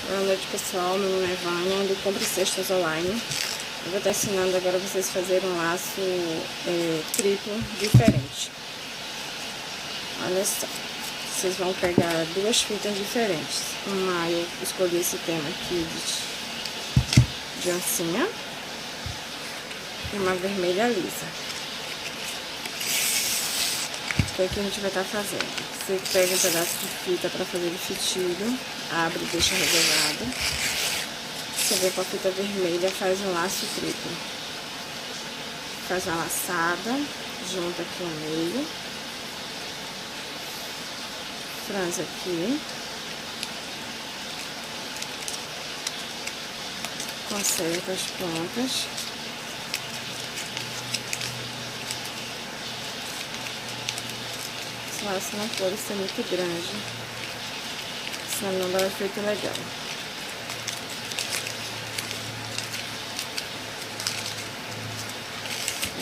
Boa noite, pessoal, meu nome é Vânia, do Compre Cestas Online. Eu vou estar ensinando agora vocês a fazerem um laço triplo diferente. Olha só, vocês vão pegar duas fitas diferentes. Uma, eu escolhi esse tema aqui de oncinha e uma vermelha lisa. O que é que a gente vai estar fazendo? Você pega um pedaço de fita para fazer o fitilho, abre e deixa reservado. Você vem com a fita vermelha, faz um laço triplo. Faz uma laçada, junta aqui no meio. Franze aqui. Conserta as pontas. Se o laço não for ser muito grande, senão não dá um efeito legal.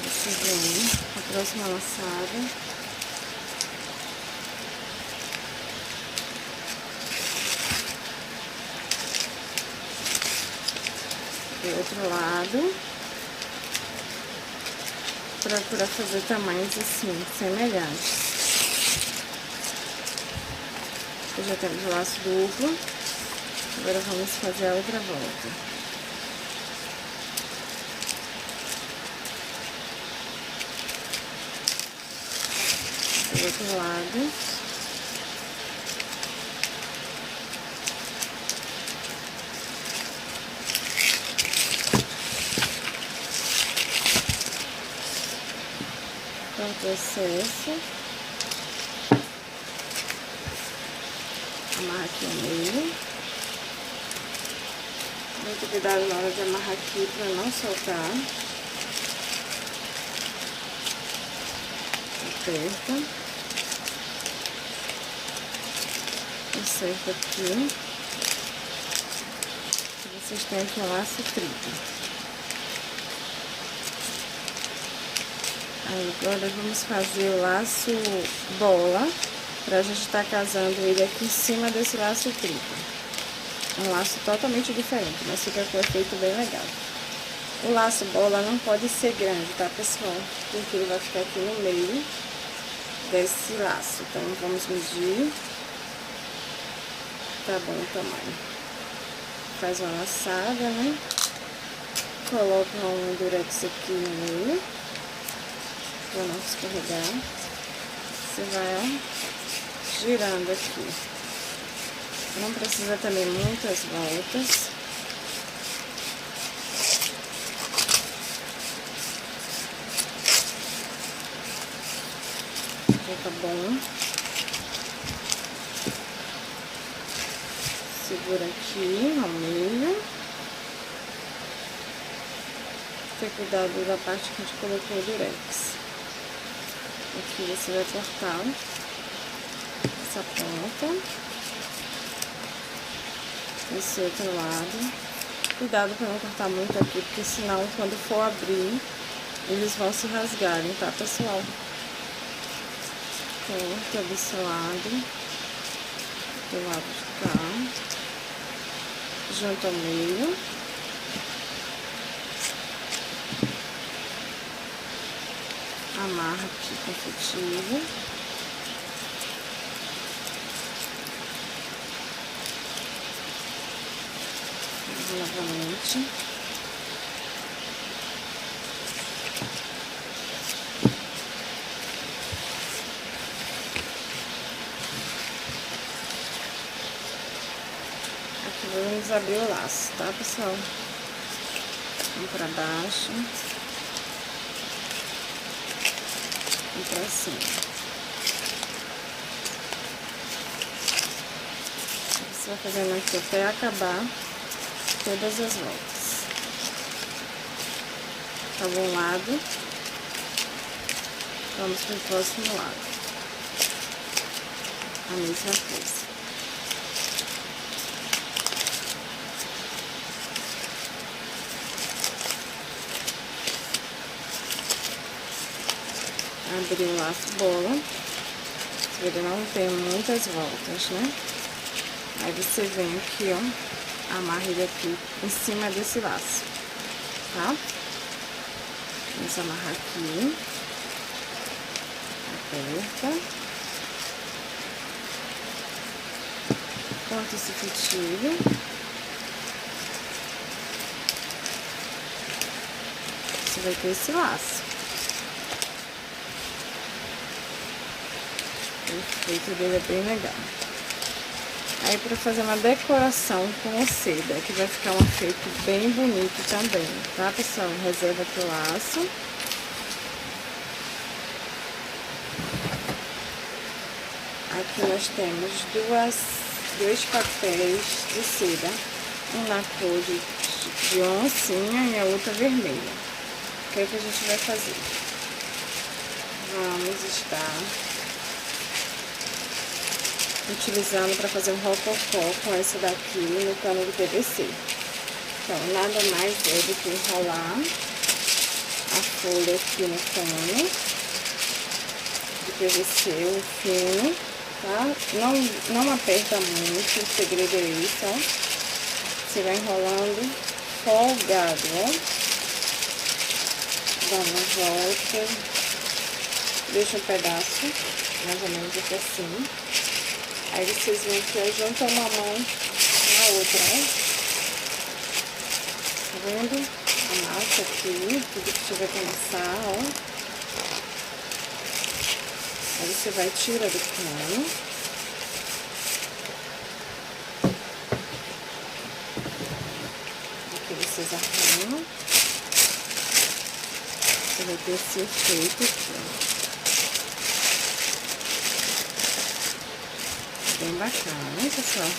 Você vem a próxima laçada. Do outro lado. Procura fazer tamanhos assim, semelhantes. Já temos o laço duplo. Agora vamos fazer a outra volta. Do outro lado. Pronto o excesso. Amarra aqui no meio. Muito cuidado na hora de amarrar aqui para não soltar. Aperta. Conserta aqui. Vocês têm aqui um laço triplo. Agora vamos fazer o laço bola. Pra gente estar casando ele aqui em cima desse laço triplo. Um laço totalmente diferente, mas fica com um efeito bem legal. O laço bola não pode ser grande, tá, pessoal? Porque ele vai ficar aqui no meio desse laço. Então, vamos medir. Tá bom o tamanho. Faz uma laçada, né? Coloca um durex aqui no meio. Pra não escorregar. Você vai, ó, girando aqui. Não precisa também muitas voltas. Fica bom. Segura aqui no meio. Ter cuidado da parte que a gente colocou o durex. Aqui você vai cortar essa ponta, esse outro lado. Cuidado para não cortar muito aqui, porque senão quando for abrir, eles vão se rasgarem, tá, pessoal? Corta desse lado, do lado de cá, junto ao meio. Amarra aqui com fitilho. Novamente. Aqui vamos abrir o laço, tá, pessoal? Vamos pra baixo. E pra cima. Você vai fazendo aqui até acabar todas as voltas. Acabou um lado. Vamos para o próximo lado. A mesma coisa. Abrir o laço bola. Ele não tem muitas voltas, né? Aí você vem aqui, ó, amarra ele aqui em cima desse laço, tá? Vamos amarrar aqui. Aperta. Corta esse fitilho. Você vai ter esse laço. O efeito dele é bem legal. Aí, pra fazer uma decoração com seda, que vai ficar um efeito bem bonito também, tá, pessoal? Reserva aqui o laço. Aqui nós temos dois papéis de seda, um na cor de oncinha e a outra vermelha. O que é que a gente vai fazer? Vamos estar utilizando para fazer um rococó com essa daqui no cano de PVC. Então, nada mais é do que enrolar a folha aqui no cano de PVC, o fino, tá? Não aperta muito, o segredo é isso, ó. Você vai enrolando folgado, ó. Dá uma volta, deixa um pedaço, mais ou menos aqui assim. Aí vocês vão que juntam uma mão na outra, né? Tá vendo? Amassa aqui, tudo que tiver que amassar, ó. Aí você vai tirar do cano. Aqui vocês arrumam. Você vai ter esse efeito aqui, ó. Bem bacana, hein, pessoal?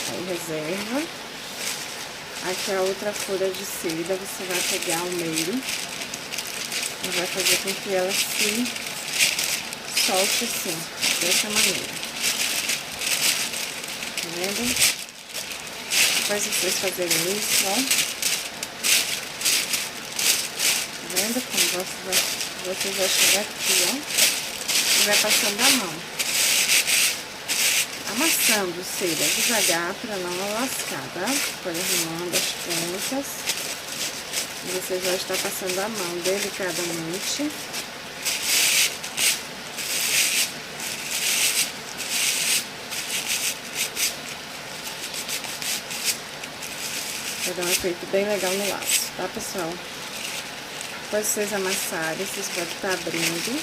Aí reserva. Aqui a outra folha de seda, você vai pegar o meio e vai fazer com que ela se solte assim, dessa maneira. Tá vendo? Depois vocês fazerem isso, ó. Tá vendo como você vai chegar aqui, ó, e vai passando a mão. Amassando seda devagar para não lascar, tá? Foi arrumando as pontas. E você vai estar passando a mão delicadamente. Vai dar um efeito bem legal no laço, tá, pessoal? Depois vocês amassarem, vocês podem estar abrindo.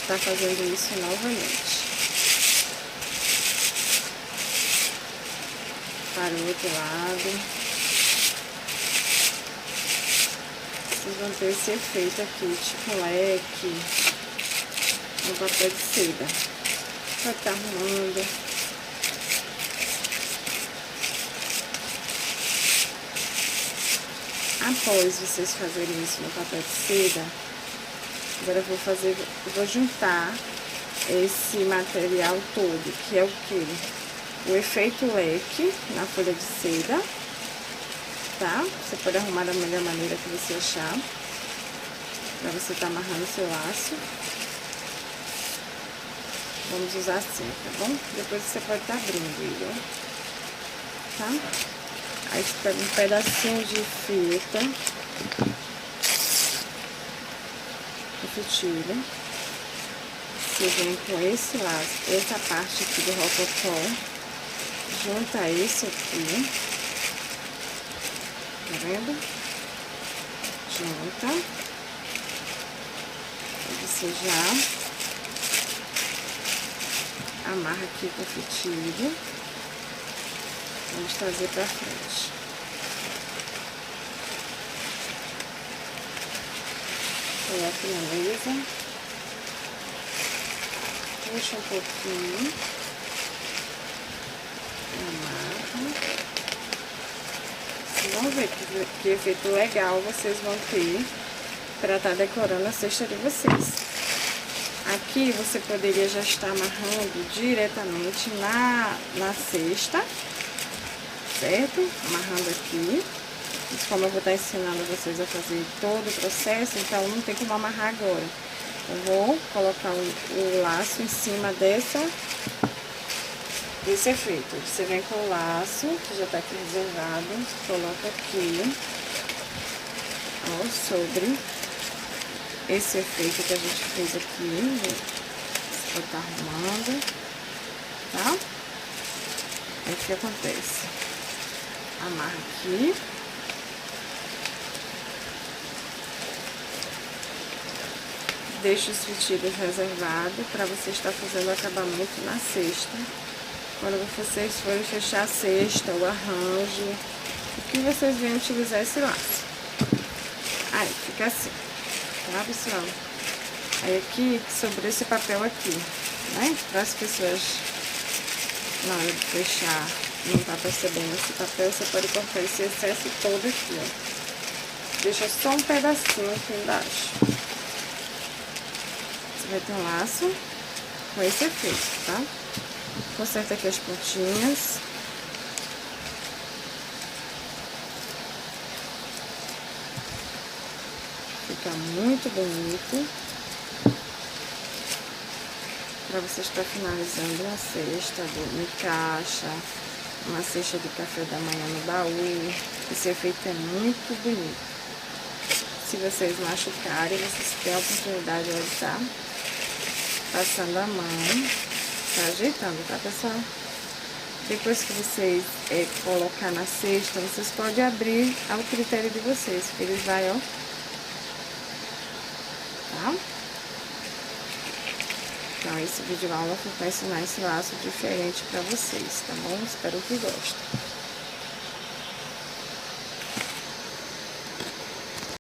Está fazendo isso novamente. Para o outro lado. Vocês vão ter esse efeito aqui, tipo leque, no papel de seda. Pode estar arrumando. Após vocês fazerem isso no papel de seda, agora eu vou juntar esse material todo, que é o quê? O efeito leque na folha de seda, tá? Você pode arrumar da melhor maneira que você achar, pra você tá amarrando o seu laço. Vamos usar assim, tá bom? Depois você pode estar abrindo ele, ó, tá? Aí você pega um pedacinho de fita, o fitilho. Você vem com esse laço, essa parte aqui do rococó. Junta esse aqui, tá vendo? Junta. Você já amarra aqui com o fitilho. Vamos trazer pra frente. Coloca na mesa. Puxa um pouquinho. Amarra. Vocês vão ver que efeito legal vocês vão ter para estar decorando a cesta de vocês. Aqui você poderia já estar amarrando diretamente na cesta, certo? Amarrando aqui. Mas como eu vou estar ensinando vocês a fazer todo o processo, então não tem como amarrar agora. Eu vou colocar o laço em cima esse efeito. Você vem com o laço, que já tá aqui reservado, coloca aqui, ó, sobre esse efeito que a gente fez aqui, vou tá arrumando, tá? Aí o que acontece? Amarra aqui. Deixa os fitilhos reservados para você estar fazendo o acabamento na cesta. Quando vocês forem fechar a cesta, o arranjo, o que vocês vêm utilizar esse laço. Aí, fica assim, tá, pessoal? Aí aqui, sobre esse papel aqui, né? Para as pessoas, na hora de fechar, não tá percebendo esse papel, você pode cortar esse excesso todo aqui, ó. Deixa só um pedacinho aqui embaixo. Vai ter um laço com esse efeito, tá? Conserta aqui as pontinhas. Fica muito bonito. Pra você estar finalizando uma cesta em caixa, uma cesta de café da manhã no baú. Esse efeito é muito bonito. Se vocês machucarem, vocês têm a oportunidade de estar passando a mão, tá ajeitando, tá, pessoal? Depois que vocês colocar na cesta, vocês podem abrir ao critério de vocês, que eles vai, ó, tá? Então, esse vídeo aula foi para ensinar esse laço diferente pra vocês, tá bom? Espero que gostem.